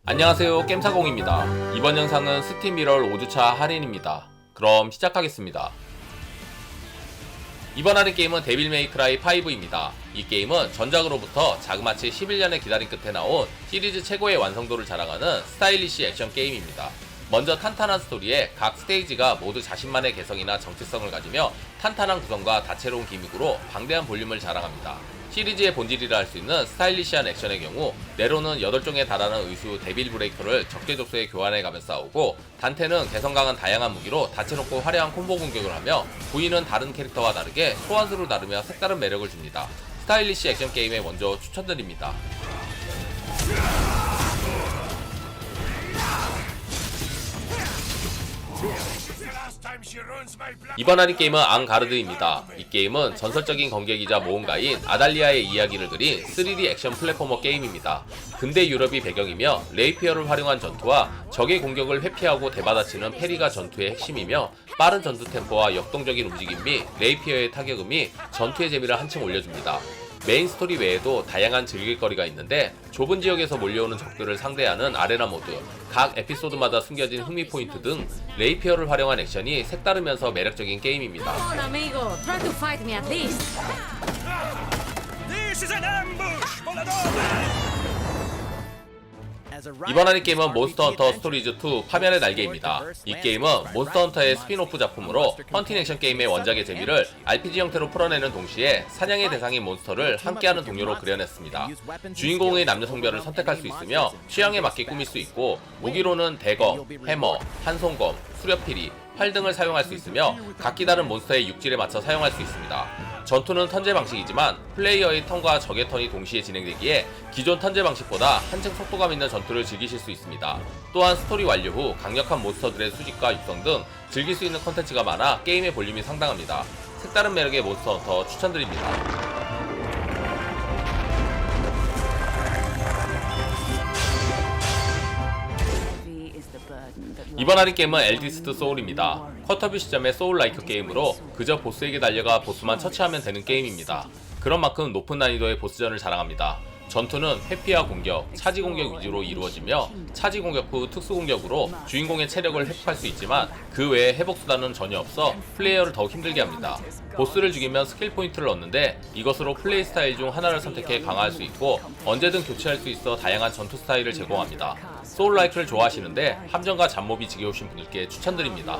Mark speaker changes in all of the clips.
Speaker 1: 안녕하세요, 겜사공입니다. 이번 영상은 스팀 1월 5주차 할인입니다. 그럼 시작하겠습니다. 이번 할인 게임은 데빌 메이크라이 5입니다. 이 게임은 전작으로부터 자그마치 11년의 기다림 끝에 나온 시리즈 최고의 완성도를 자랑하는 스타일리시 액션 게임입니다. 먼저 탄탄한 스토리에 각 스테이지가 모두 자신만의 개성이나 정체성을 가지며 탄탄한 구성과 다채로운 기믹으로 방대한 볼륨을 자랑합니다. 시리즈의 본질이라 할 수 있는 스타일리시한 액션의 경우 네로는 8종에 달하는 의수 데빌 브레이커를 적재적소에 교환해가며 싸우고 단테는 개성 강한 다양한 무기로 다채롭고 화려한 콤보 공격을 하며 부인은 다른 캐릭터와 다르게 소환수를 다루며 색다른 매력을 줍니다. 스타일리시 액션 게임에 먼저 추천드립니다. 이번 할인 게임은 앙가르드입니다. 이 게임은 전설적인 검객이자 모험가인 아달리아의 이야기를 그린 3D 액션 플랫포머 게임입니다. 근대 유럽이 배경이며 레이피어를 활용한 전투와 적의 공격을 회피하고 대받아치는 페리가 전투의 핵심이며 빠른 전투 템포와 역동적인 움직임 및 레이피어의 타격음이 전투의 재미를 한층 올려줍니다. 메인 스토리 외에도 다양한 즐길거리가 있는데 좁은 지역에서 몰려오는 적들을 상대하는 아레나 모드, 각 에피소드마다 숨겨진 흥미 포인트 등 레이피어를 활용한 액션이 색다르면서 매력적인 게임입니다. 이번 할인 게임은 몬스터 헌터 스토리즈 2 파멸의 날개입니다. 이 게임은 몬스터 헌터의 스핀오프 작품으로 헌팅 액션 게임의 원작의 재미를 RPG 형태로 풀어내는 동시에 사냥의 대상인 몬스터를 함께하는 동료로 그려냈습니다. 주인공의 남녀 성별을 선택할 수 있으며 취향에 맞게 꾸밀 수 있고 무기로는 대검, 해머, 한손검, 수렵피리, 활 등을 사용할 수 있으며 각기 다른 몬스터의 육질에 맞춰 사용할 수 있습니다. 전투는 턴제 방식이지만 플레이어의 턴과 적의 턴이 동시에 진행되기에 기존 턴제 방식보다 한층 속도감 있는 전투를 즐기실 수 있습니다. 또한 스토리 완료 후 강력한 몬스터들의 수집과 육성 등 즐길 수 있는 컨텐츠가 많아 게임의 볼륨이 상당합니다. 색다른 매력의 몬스터 헌터 추천드립니다. 이번 할인 게임은 엘디스트 소울입니다. 쿼터뷰 시점의 소울라이크 게임으로 그저 보스에게 달려가 보스만 처치하면 되는 게임입니다. 그런 만큼 높은 난이도의 보스전을 자랑합니다. 전투는 회피와 공격, 차지 공격 위주로 이루어지며 차지 공격 후 특수 공격으로 주인공의 체력을 회복할 수 있지만 그 외에 회복 수단은 전혀 없어 플레이어를 더욱 힘들게 합니다. 보스를 죽이면 스킬 포인트를 얻는데 이것으로 플레이 스타일 중 하나를 선택해 강화할 수 있고 언제든 교체할 수 있어 다양한 전투 스타일을 제공합니다. 소울라이크를 좋아하시는데 함정과 잡몹이 지겨우신 분들께 추천드립니다.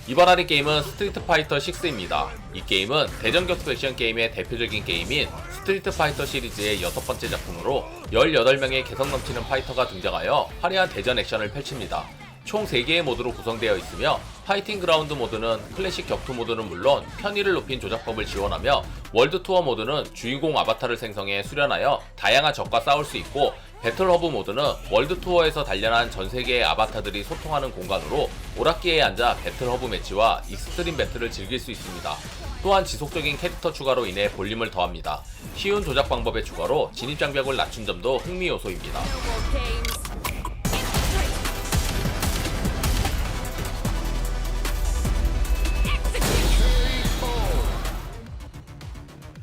Speaker 1: 이번 할인 게임은 스트리트 파이터 6입니다. 이 게임은 대전 격투 액션 게임의 대표적인 게임인 스트리트 파이터 시리즈의 6번째 작품으로 18명의 개성 넘치는 파이터가 등장하여 화려한 대전 액션을 펼칩니다. 총 3개의 모드로 구성되어 있으며 파이팅 그라운드 모드는 클래식 격투 모드는 물론 편의를 높인 조작법을 지원하며 월드 투어 모드는 주인공 아바타를 생성해 수련하여 다양한 적과 싸울 수 있고 배틀 허브 모드는 월드 투어에서 단련한 전 세계의 아바타들이 소통하는 공간으로 오락기에 앉아 배틀 허브 매치와 익스트림 배틀을 즐길 수 있습니다. 또한 지속적인 캐릭터 추가로 인해 볼륨을 더합니다. 쉬운 조작 방법의 추가로 진입 장벽을 낮춘 점도 흥미 요소입니다.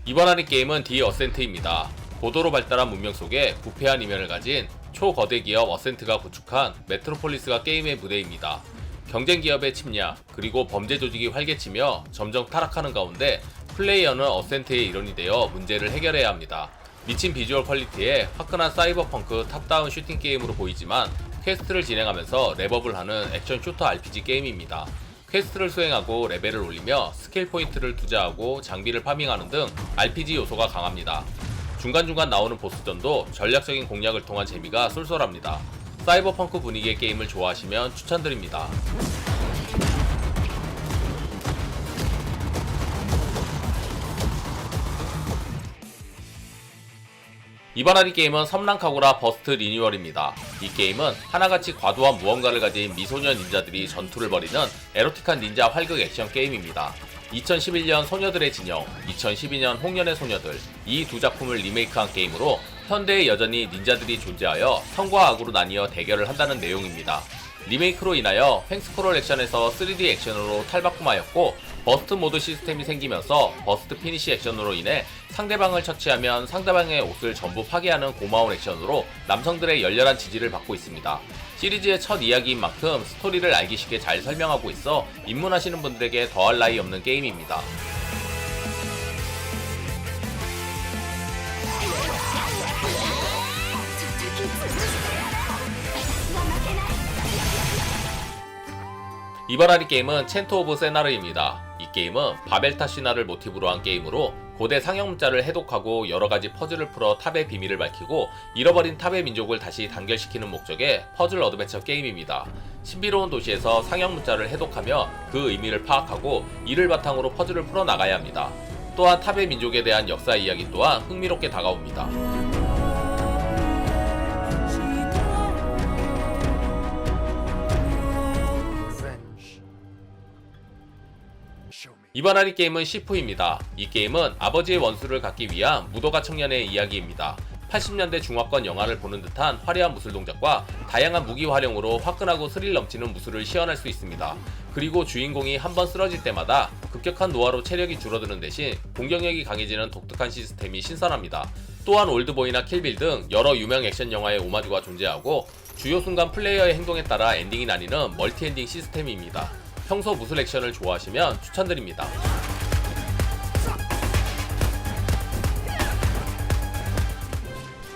Speaker 1: 이번 할인 게임은 디 어센트입니다. 고도로 발달한 문명 속에 부패한 이면을 가진 초거대 기업 어센트가 구축한 메트로폴리스가 게임의 무대입니다. 경쟁 기업의 침략, 그리고 범죄 조직이 활개치며 점점 타락하는 가운데 플레이어는 어센트의 일원이 되어 문제를 해결해야 합니다. 미친 비주얼 퀄리티에 화끈한 사이버펑크 탑다운 슈팅 게임으로 보이지만 퀘스트를 진행하면서 랩업을 하는 액션 슈터 RPG 게임입니다. 퀘스트를 수행하고 레벨을 올리며 스킬 포인트를 투자하고 장비를 파밍하는 등 RPG 요소가 강합니다. 중간중간 나오는 보스전도 전략적인 공략을 통한 재미가 쏠쏠합니다. 사이버펑크 분위기의 게임을 좋아하시면 추천드립니다. 이번 할인 게임은 섬랑카구라 버스트 리뉴얼입니다. 이 게임은 하나같이 과도한 무언가를 가진 미소년 닌자들이 전투를 벌이는 에로틱한 닌자 활극 액션 게임입니다. 2011년 소녀들의 진영, 2012년 홍련의 소녀들, 이 두 작품을 리메이크한 게임으로 현대에 여전히 닌자들이 존재하여 성과 악으로 나뉘어 대결을 한다는 내용입니다. 리메이크로 인하여 횡스크롤 액션에서 3D 액션으로 탈바꿈하였고 버스트 모드 시스템이 생기면서 버스트 피니시 액션으로 인해 상대방을 처치하면 상대방의 옷을 전부 파괴하는 고마운 액션으로 남성들의 열렬한 지지를 받고 있습니다. 시리즈의 첫 이야기인 만큼 스토리를 알기 쉽게 잘 설명하고 있어 입문하시는 분들에게 더할 나위 없는 게임입니다. 이번 할인 게임은 챈트 오브 세나르입니다. 이 게임은 바벨타 신화를 모티브로 한 게임으로 고대 상형 문자를 해독하고 여러가지 퍼즐을 풀어 탑의 비밀을 밝히고 잃어버린 탑의 민족을 다시 단결시키는 목적의 퍼즐 어드벤처 게임입니다. 신비로운 도시에서 상형 문자를 해독하며 그 의미를 파악하고 이를 바탕으로 퍼즐을 풀어나가야 합니다. 또한 탑의 민족에 대한 역사 이야기 또한 흥미롭게 다가옵니다. 이번 할인 게임은 시프입니다. 이 게임은 아버지의 원수를 갚기 위한 무도가 청년의 이야기입니다. 80년대 중화권 영화를 보는 듯한 화려한 무술 동작과 다양한 무기 활용으로 화끈하고 스릴 넘치는 무술을 시연할 수 있습니다. 그리고 주인공이 한번 쓰러질 때마다 급격한 노화로 체력이 줄어드는 대신 공격력이 강해지는 독특한 시스템이 신선합니다. 또한 올드보이나 킬빌 등 여러 유명 액션 영화의 오마주가 존재하고 주요 순간 플레이어의 행동에 따라 엔딩이 나뉘는 멀티 엔딩 시스템입니다. 평소 무술 액션을 좋아하시면 추천드립니다.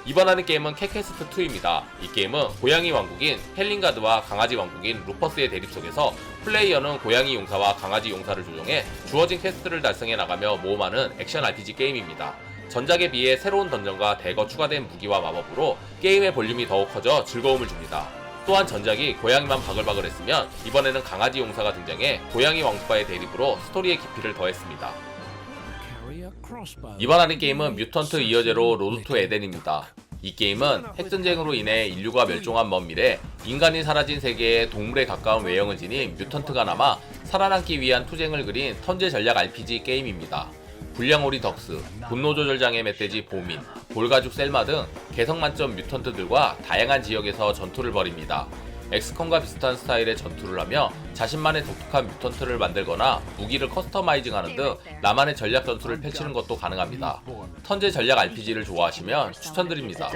Speaker 1: 이번 하는 게임은 캐캐스트2입니다. 이 게임은 고양이 왕국인 헬링가드와 강아지 왕국인 루퍼스의 대립 속에서 플레이어는 고양이 용사와 강아지 용사를 조종해 주어진 퀘스트를 달성해 나가며 모험하는 액션 RPG 게임입니다. 전작에 비해 새로운 던전과 대거 추가된 무기와 마법으로 게임의 볼륨이 더욱 커져 즐거움을 줍니다. 또한 전작이 고양이만 바글바글했으면 이번에는 강아지 용사가 등장해 고양이 왕국과의 대립으로 스토리의 깊이를 더했습니다. 이번 할인 게임은 뮤턴트 이어제로 로드 투 에덴입니다. 이 게임은 핵전쟁으로 인해 인류가 멸종한 먼 미래 인간이 사라진 세계에 동물에 가까운 외형을 지닌 뮤턴트가 남아 살아남기 위한 투쟁을 그린 턴제 전략 RPG 게임입니다. 불량오리 덕스, 분노조절장애 멧돼지 보민, 볼가죽 셀마 등 개성 만점 뮤턴트들과 다양한 지역에서 전투를 벌입니다. 엑스컴과 비슷한 스타일의 전투를 하며 자신만의 독특한 뮤턴트를 만들거나 무기를 커스터마이징하는 등 나만의 전략 전투를 펼치는 것도 가능합니다. 턴제 전략 RPG를 좋아하시면 추천드립니다.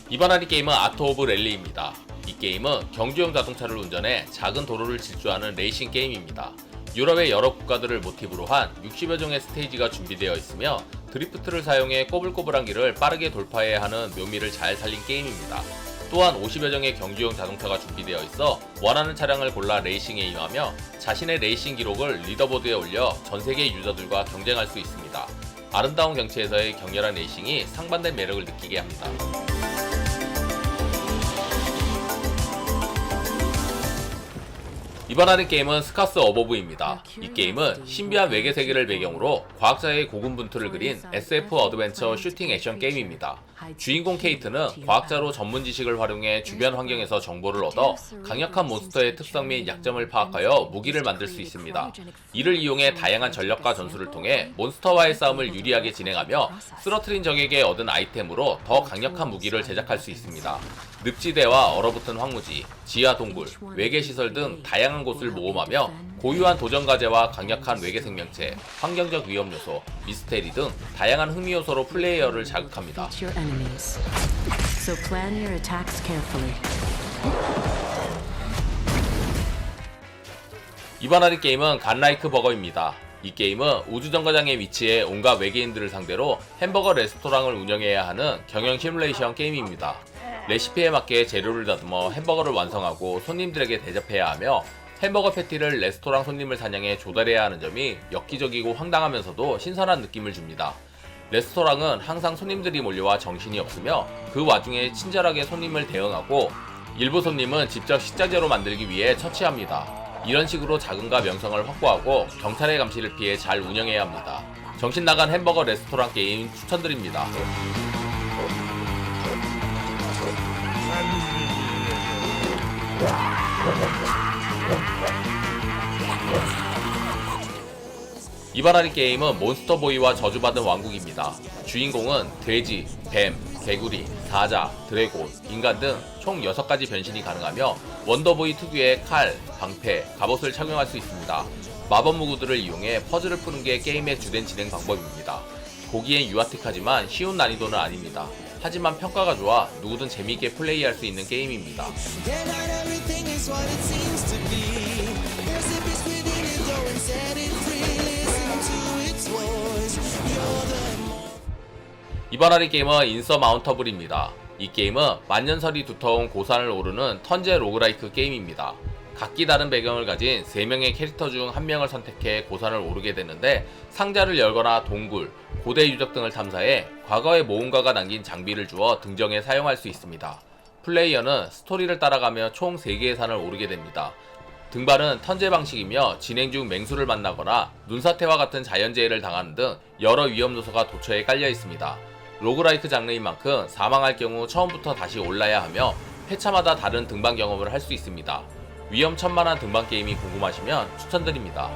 Speaker 1: 이번 할인 게임은 아트 오브 랠리입니다. 이 게임은 경주용 자동차를 운전해 작은 도로를 질주하는 레이싱 게임입니다. 유럽의 여러 국가들을 모티브로 한 60여 종의 스테이지가 준비되어 있으며 드리프트를 사용해 꼬불꼬불한 길을 빠르게 돌파해야 하는 묘미를 잘 살린 게임입니다. 또한 50여 종의 경주용 자동차가 준비되어 있어 원하는 차량을 골라 레이싱에 임하며 자신의 레이싱 기록을 리더보드에 올려 전세계 유저들과 경쟁할 수 있습니다. 아름다운 경치에서의 격렬한 레이싱이 상반된 매력을 느끼게 합니다. 이번 하는 게임은 스카스 어버브입니다. 이 게임은 신비한 외계 세계를 배경으로 과학자의 고군분투를 그린 SF 어드벤처 슈팅 액션 게임입니다. 주인공 케이트는 과학자로 전문 지식을 활용해 주변 환경에서 정보를 얻어 강력한 몬스터의 특성 및 약점을 파악하여 무기를 만들 수 있습니다. 이를 이용해 다양한 전략과 전술을 통해 몬스터와의 싸움을 유리하게 진행하며 쓰러트린 적에게 얻은 아이템으로 더 강력한 무기를 제작할 수 있습니다. 늪지대와 얼어붙은 황무지, 지하 동굴, 외계 시설 등 다양한 곳을 모험하며 고유한 도전 과제와 강력한 외계 생명체, 환경적 위험 요소, 미스테리 등 다양한 흥미 요소로 플레이어를 자극합니다. 이번 할인 게임은 갓라이크 버거입니다. 이 게임은 우주정거장에 위치해 온갖 외계인들을 상대로 햄버거 레스토랑을 운영해야 하는 경영 시뮬레이션 게임입니다. 레시피에 맞게 재료를 다듬어 햄버거를 완성하고 손님들에게 대접해야 하며 햄버거 패티를 레스토랑 손님을 사냥해 조달해야 하는 점이 엽기적이고 황당하면서도 신선한 느낌을 줍니다. 레스토랑은 항상 손님들이 몰려와 정신이 없으며 그 와중에 친절하게 손님을 대응하고 일부 손님은 직접 식자재로 만들기 위해 처치합니다. 이런 식으로 자금과 명성을 확보하고 경찰의 감시를 피해 잘 운영해야 합니다. 정신나간 햄버거 레스토랑 게임 추천드립니다. 이번 할인 게임은 몬스터보이와 저주받은 왕국입니다. 주인공은 돼지, 뱀, 개구리, 사자, 드래곤, 인간 등 총 6가지 변신이 가능하며 원더보이 특유의 칼, 방패, 갑옷을 착용할 수 있습니다. 마법 무구들을 이용해 퍼즐을 푸는 게 게임의 주된 진행 방법입니다. 보기엔 유아틱하지만 쉬운 난이도는 아닙니다. 하지만 평가가 좋아 누구든 재미있게 플레이할 수 있는 게임입니다. 이번 할인 게임은 인서마운터블입니다. 이 게임은 만년설이 두터운 고산을 오르는 턴제 로그라이크 게임입니다. 각기 다른 배경을 가진 3명의 캐릭터 중 1명을 선택해 고산을 오르게 되는데 상자를 열거나 동굴, 고대 유적 등을 탐사해 과거의 모험가가 남긴 장비를 주어 등정에 사용할 수 있습니다. 플레이어는 스토리를 따라가며 총 3개의 산을 오르게 됩니다. 등반은 턴제 방식이며 진행 중 맹수를 만나거나 눈사태와 같은 자연재해를 당하는 등 여러 위험 요소가 도처에 깔려 있습니다. 로그라이크 장르인 만큼 사망할 경우 처음부터 다시 올라야 하며 회차마다 다른 등반 경험을 할 수 있습니다. 위험천만한 등반 게임이 궁금하시면 추천드립니다.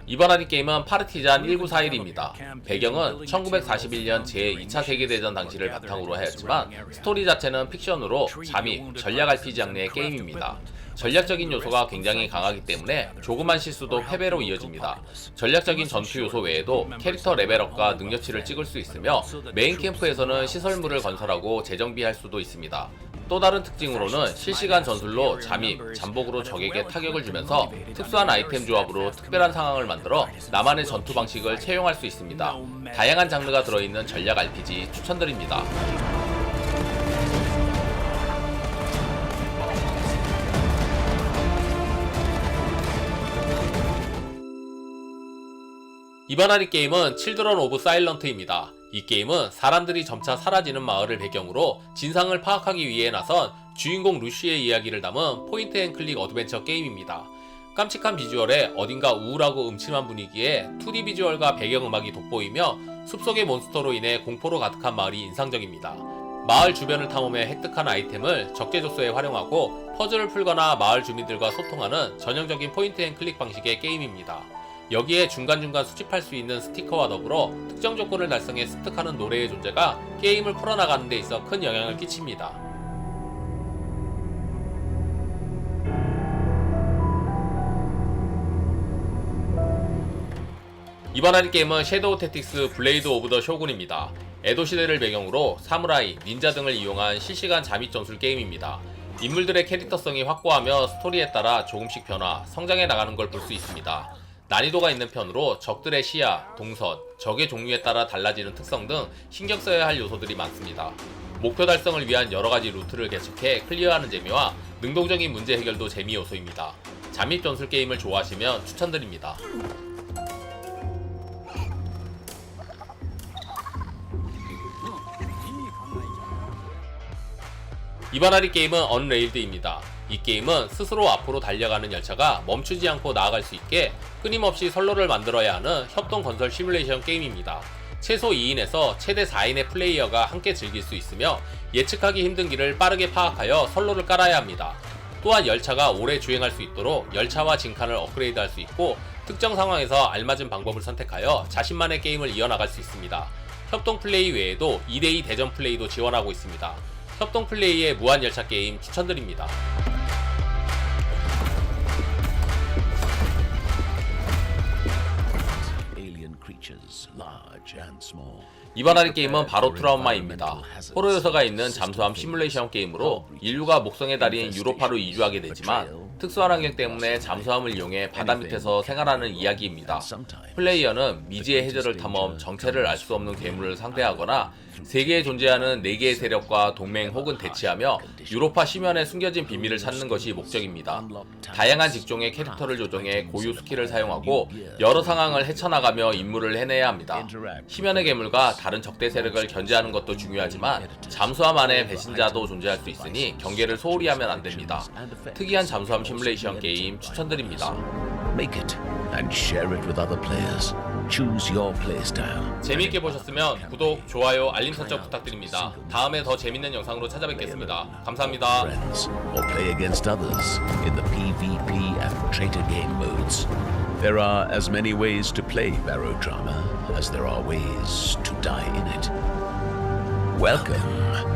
Speaker 1: 이번 할인 게임은 파르티잔 1941입니다. 배경은 1941년 제2차 세계대전 당시를 바탕으로 하였지만 스토리 자체는 픽션으로 잠입, 전략 RPG 장르의 게임입니다. 전략적인 요소가 굉장히 강하기 때문에 조그만 실수도 패배로 이어집니다. 전략적인 전투 요소 외에도 캐릭터 레벨업과 능력치를 찍을 수 있으며 메인 캠프에서는 시설물을 건설하고 재정비할 수도 있습니다. 또 다른 특징으로는 실시간 전술로 잠입, 잠복으로 적에게 타격을 주면서 특수한 아이템 조합으로 특별한 상황을 만들어 나만의 전투 방식을 채용할 수 있습니다. 다양한 장르가 들어있는 전략 RPG 추천드립니다. 이번 할인 게임은 칠드런 오브 사일런트입니다. 이 게임은 사람들이 점차 사라지는 마을을 배경으로 진상을 파악하기 위해 나선 주인공 루시의 이야기를 담은 포인트 앤 클릭 어드벤처 게임입니다. 깜찍한 비주얼에 어딘가 우울하고 음침한 분위기에 2D 비주얼과 배경음악이 돋보이며 숲속의 몬스터로 인해 공포로 가득한 마을이 인상적입니다. 마을 주변을 탐험해 획득한 아이템을 적재적소에 활용하고 퍼즐을 풀거나 마을 주민들과 소통하는 전형적인 포인트 앤 클릭 방식의 게임입니다. 여기에 중간중간 수집할 수 있는 스티커와 더불어 특정 조건을 달성해 습득하는 노래의 존재가 게임을 풀어나가는 데 있어 큰 영향을 끼칩니다. 이번 할인 게임은 섀도우 택틱스 블레이드 오브 더 쇼군입니다. 에도 시대를 배경으로 사무라이, 닌자 등을 이용한 실시간 잠입 전술 게임입니다. 인물들의 캐릭터성이 확고하며 스토리에 따라 조금씩 변화, 성장해 나가는 걸 볼 수 있습니다. 난이도가 있는 편으로 적들의 시야, 동선, 적의 종류에 따라 달라지는 특성 등 신경 써야 할 요소들이 많습니다. 목표 달성을 위한 여러가지 루트를 개척해 클리어하는 재미와 능동적인 문제 해결도 재미 요소입니다. 잠입 전술 게임을 좋아하시면 추천드립니다. 이번 할인 게임은 언레일드입니다. 이 게임은 스스로 앞으로 달려가는 열차가 멈추지 않고 나아갈 수 있게 끊임없이 선로를 만들어야 하는 협동 건설 시뮬레이션 게임입니다. 최소 2인에서 최대 4인의 플레이어가 함께 즐길 수 있으며 예측하기 힘든 길을 빠르게 파악하여 선로를 깔아야 합니다. 또한 열차가 오래 주행할 수 있도록 열차와 진칸을 업그레이드할 수 있고 특정 상황에서 알맞은 방법을 선택하여 자신만의 게임을 이어나갈 수 있습니다. 협동 플레이 외에도 2대2 대전 플레이도 지원하고 있습니다. 협동 플레이의 무한 열차 게임 추천드립니다. 이번 할인 게임은 바로 트라우마입니다. 호러 요소가 있는 잠수함 시뮬레이션 게임으로 인류가 목성의 달인 유로파로 이주하게 되지만 특수한 환경 때문에 잠수함을 이용해 바다 밑에서 생활하는 이야기입니다. 플레이어는 미지의 해저를 탐험, 정체를 알 수 없는 괴물을 상대하거나 세계에 존재하는 4개의 세력과 동맹 혹은 대치하며 유로파 심연에 숨겨진 비밀을 찾는 것이 목적입니다. 다양한 직종의 캐릭터를 조정해 고유 스킬을 사용하고 여러 상황을 헤쳐나가며 임무를 해내야 합니다. 심연의 괴물과 다른 적대 세력을 견제하는 것도 중요하지만 잠수함 안에 배신자도 존재할 수 있으니 경계를 소홀히 하면 안됩니다. 특이한 잠수함 시뮬레이션 게임 추천드립니다.
Speaker 2: and share it with other players. Choose your playstyle.
Speaker 1: 재미있게 보셨으면 구독, 좋아요, 알림 설정 부탁드립니다. 다음에 더 재밌는 영상으로 찾아뵙겠습니다. 감사합니다.
Speaker 2: Friends or play against others in the PvP and traitor game modes. There are as many ways to play Barodrama as there are ways to die in it. Welcome